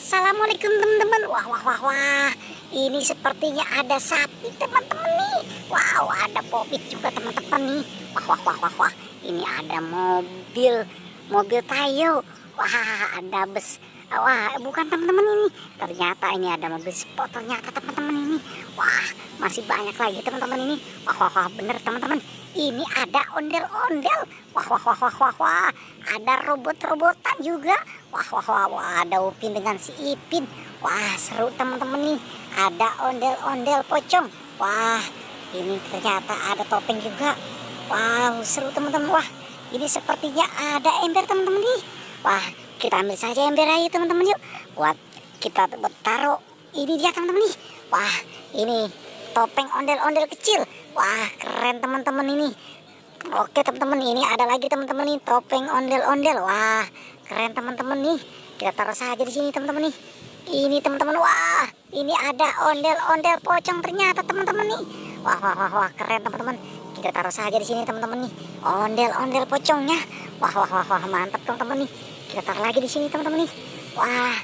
Assalamualaikum teman-teman. Wah, wah, wah, wah. Ini sepertinya ada sapi teman-teman nih. Wow, ada popit juga teman-teman nih. Wah, wah, wah, wah, wah. Ini ada mobil Tayo. Wah, ada bus. Wah, bukan teman-teman ini. Ternyata ini ada mobil sport ternyata teman-teman ini. Wah, masih banyak lagi teman-teman ini. Wah, wah, wah, bener teman-teman. Ini ada ondel-ondel. Wah, wah, wah, wah, wah, wah. Ada robot-robotan juga. Wah, wah, wah, wah, ada Upin dengan si Ipin. Wah, seru teman-teman nih. Ada ondel-ondel pocong. Wah, ini ternyata ada topeng juga. Wow, seru teman-teman. Wah, ini sepertinya ada ember teman-teman nih. Wah, kita ambil saja ember aja teman-teman yuk. Buat kita taruh. Ini dia teman-teman nih. Wah, ini topeng ondel-ondel kecil. Wah, keren teman-teman ini. Oke teman-teman, ini ada lagi teman-teman nih topeng ondel-ondel. Wah, keren teman-teman nih. Kita taruh saja di sini teman-teman nih. Ini teman-teman, wah, ini ada ondel-ondel pocong ternyata teman-teman nih. Wah, wah, wah, wah, keren teman-teman. Kita taruh saja di sini teman-teman nih. Ondel-ondel pocongnya. Wah, wah, wah, wah, mantap teman-teman nih. Kita taruh lagi di sini teman-teman nih. Wah,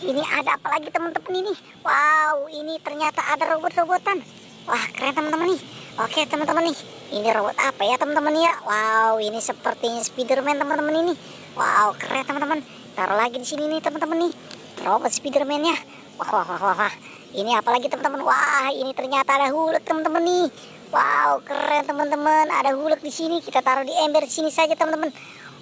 ini ada apa lagi teman-teman ini? Wow, ini ternyata ada robot-robotan. Wah, keren teman-teman nih. Oke teman-teman nih, ini robot apa ya teman-teman ya? Wow, ini sepertinya Spiderman teman-teman ini. Wow, keren teman-teman. Taruh lagi di sini nih teman-teman nih, robot Spiderman-nya. Wah, wah, wah, wah, wah. Ini apa lagi teman-teman? Wah, ini ternyata ada Hulk teman-teman nih. Wow, keren teman-teman. Ada Hulk di sini. Kita taruh di ember sini saja teman-teman.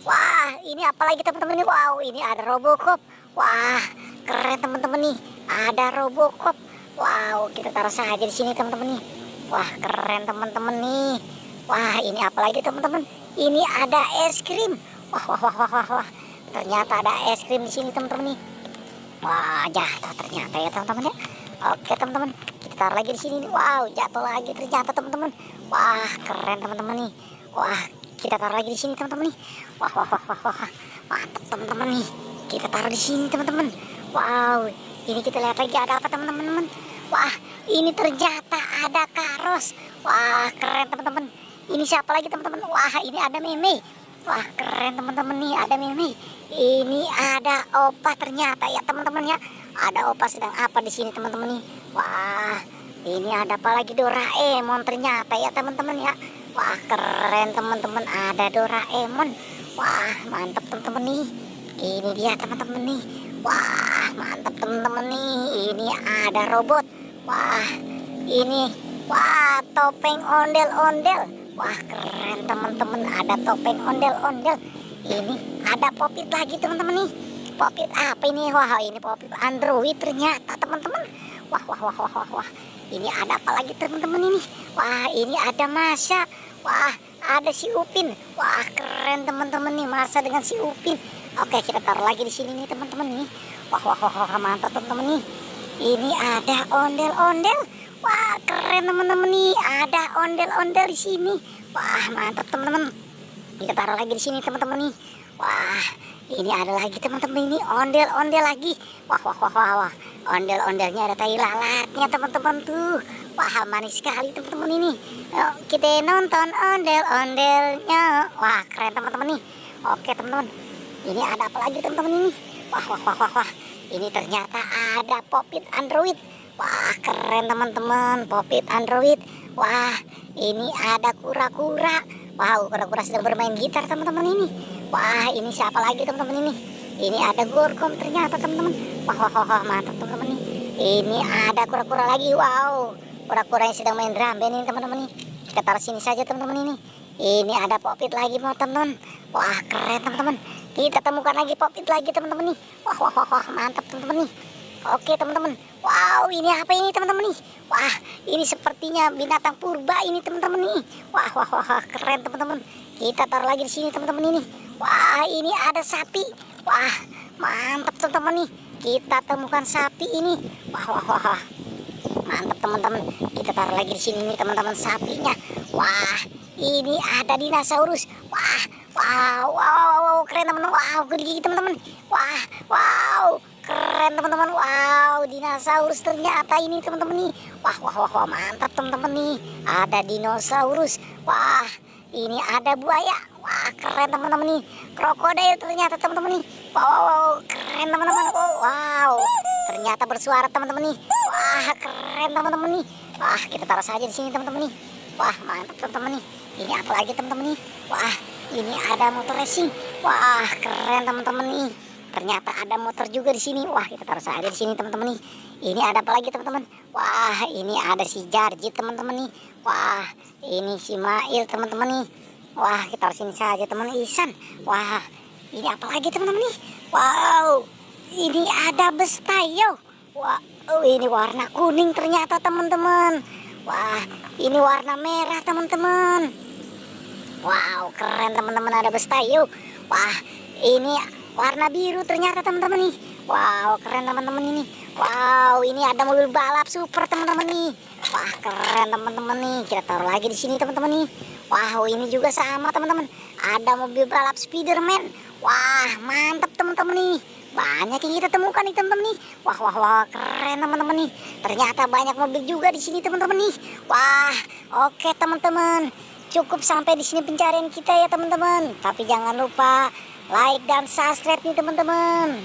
Wah, ini apa lagi teman-teman nih? Wow, ini ada Robocop. Wah, keren teman-teman nih. Ada Robocop. Wow, kita taruh saja di sini teman-teman nih. Wah, keren teman-teman nih. Wah, ini apa lagi teman-teman? Ini ada es krim. Wah, wah, wah, wah, wah, wah. Ternyata ada es krim di sini teman-teman nih. Wah, jatuh ternyata ya teman-teman ya. Oke teman-teman, kita taruh lagi di sini nih. Wow, jatuh lagi ternyata teman-teman. Wah, keren teman-teman nih. Wah, kita taruh lagi di sini teman-teman nih. Wah, wah, wah, wah, wah. Mantap teman-teman nih. Kita taruh di sini teman-teman. Wow, ini kita lihat lagi ada apa teman-teman. Wah, ini ternyata ada Karos. Wah, keren teman-teman. Ini siapa lagi teman-teman? Wah, ini ada Meme. Wah, keren teman-teman nih, ada Meme. Ini ada Opa ternyata ya teman-teman ya. Ada Opa sedang apa di sini teman-teman nih? Wah, ini ada apa lagi? Doraemon ternyata ya teman-teman ya. Wah, keren teman-teman, ada Doraemon. Wah, mantap teman-teman nih. Ini dia teman-teman nih. Wah, mantap teman-teman nih. Ini ada robot. Wah, ini, wah, topeng ondel-ondel. Wah, keren teman-teman, ada topeng ondel-ondel. Ini ada popit lagi teman-teman nih. Popit apa ini? Wah, ini popit Android ternyata teman-teman. Wah, wah, wah, wah, wah, wah. Ini ada apa lagi teman-teman ini? Wah, ini ada Masha. Wah, ada si Upin. Wah, keren teman-teman nih, Masha dengan si Upin. Oke, kita taruh lagi di sini nih teman-teman nih. Wah, wah, wah, wah, mantap teman-teman nih. Ini ada ondel-ondel. Wah, keren teman-teman nih. Ada ondel-ondel di sini. Wah, mantap teman-teman. Kita taruh lagi di sini teman-teman nih. Wah, ini ada lagi teman-teman ini ondel-ondel lagi. Wah, wah, wah, wah, wah. Ondel-ondelnya ada tai lalatnya teman-teman tuh. Wah, manis sekali teman-teman ini. Yuk, kita nonton ondel-ondelnya. Wah, keren teman-teman nih. Oke teman-teman. Ini ada apa lagi teman-teman ini? Wah, wah, wah, wah, wah. Ini ternyata ada popit Android. Wah, keren teman-teman, popit Android. Wah, ini ada kura-kura. Wow, kura-kura sedang bermain gitar teman-teman ini. Wah, ini siapa lagi teman-teman ini? Ini ada Gorkom ternyata teman-teman. Wah, wah, wah, wah, mantap teman-teman nih. Ini ada kura-kura lagi. Wow, kura-kura yang sedang main drum band ini teman-teman nih. Kita taruh sini saja teman-teman ini. Ini ada popit lagi mau teman. Wah, keren teman-teman. Kita temukan lagi popit lagi teman-teman nih. Wah, wah, wah, wah, mantap teman-teman nih. Oke teman-teman. Wow, ini apa ini teman-teman nih? Wah, ini sepertinya binatang purba ini teman-teman nih. Wah, wah, wah, keren teman-teman. Kita taruh lagi di sini teman-teman ini. Wah, ini ada sapi. Wah, mantap teman-teman nih. Kita temukan sapi ini. Wah, wah, wah, wah. Mantap teman-teman. Kita taruh lagi di sini nih teman-teman sapinya. Wah, ini ada dinosaurus. Wah, wow, wow, wow, keren teman-teman. Wow, gede teman-teman. Wah, wow, keren teman-teman. Wow, dinosaurus ternyata ini teman-teman nih. Wah, wah, wah, wah, mantap teman-teman nih. Ada dinosaurus. Wah, ini ada buaya. Wah, keren teman-teman nih. Krokodil ternyata teman-teman nih. Wow, wow, wow, keren teman-teman. Wow, wow, ternyata bersuara teman-teman nih. Wah, keren teman-teman nih. Wah, kita taruh saja di sini teman-teman nih. Wah, mantap teman-teman nih. Ini apa lagi teman-teman nih? Wah, ini ada motor racing. Wah, keren teman-teman nih. Ternyata ada motor juga di sini. Wah, kita taruh saja di sini teman-teman nih. Ini ada apa lagi teman-teman? Wah, ini ada si Jarjit teman-teman nih. Wah, ini si Mail teman-teman nih. Wah, kita taruh sini saja teman Ihsan. Wah, ini apa lagi teman-teman nih? Wow, ini ada Bestayo. Wah, ini warna kuning ternyata teman-teman. Wah, ini warna merah teman-teman. Wow, keren teman-teman, ada Bestayo. Wah, ini warna biru ternyata teman-teman nih. Wow, keren teman-teman ini. Wow, ini ada mobil balap super teman-teman nih. Wah, keren teman-teman nih. Kita taruh lagi di sini teman-teman nih. Wow, ini juga sama teman-teman. Ada mobil balap Spiderman. Wah, mantap teman-teman nih. Banyak yang kita temukan nih teman-teman nih. Wah, wah, wah, keren teman-teman nih. Ternyata banyak mobil juga di sini teman-teman nih. Wah, oke teman-teman. Cukup sampai di sini pencarian kita ya teman-teman. Tapi jangan lupa like dan subscribe nih teman-teman.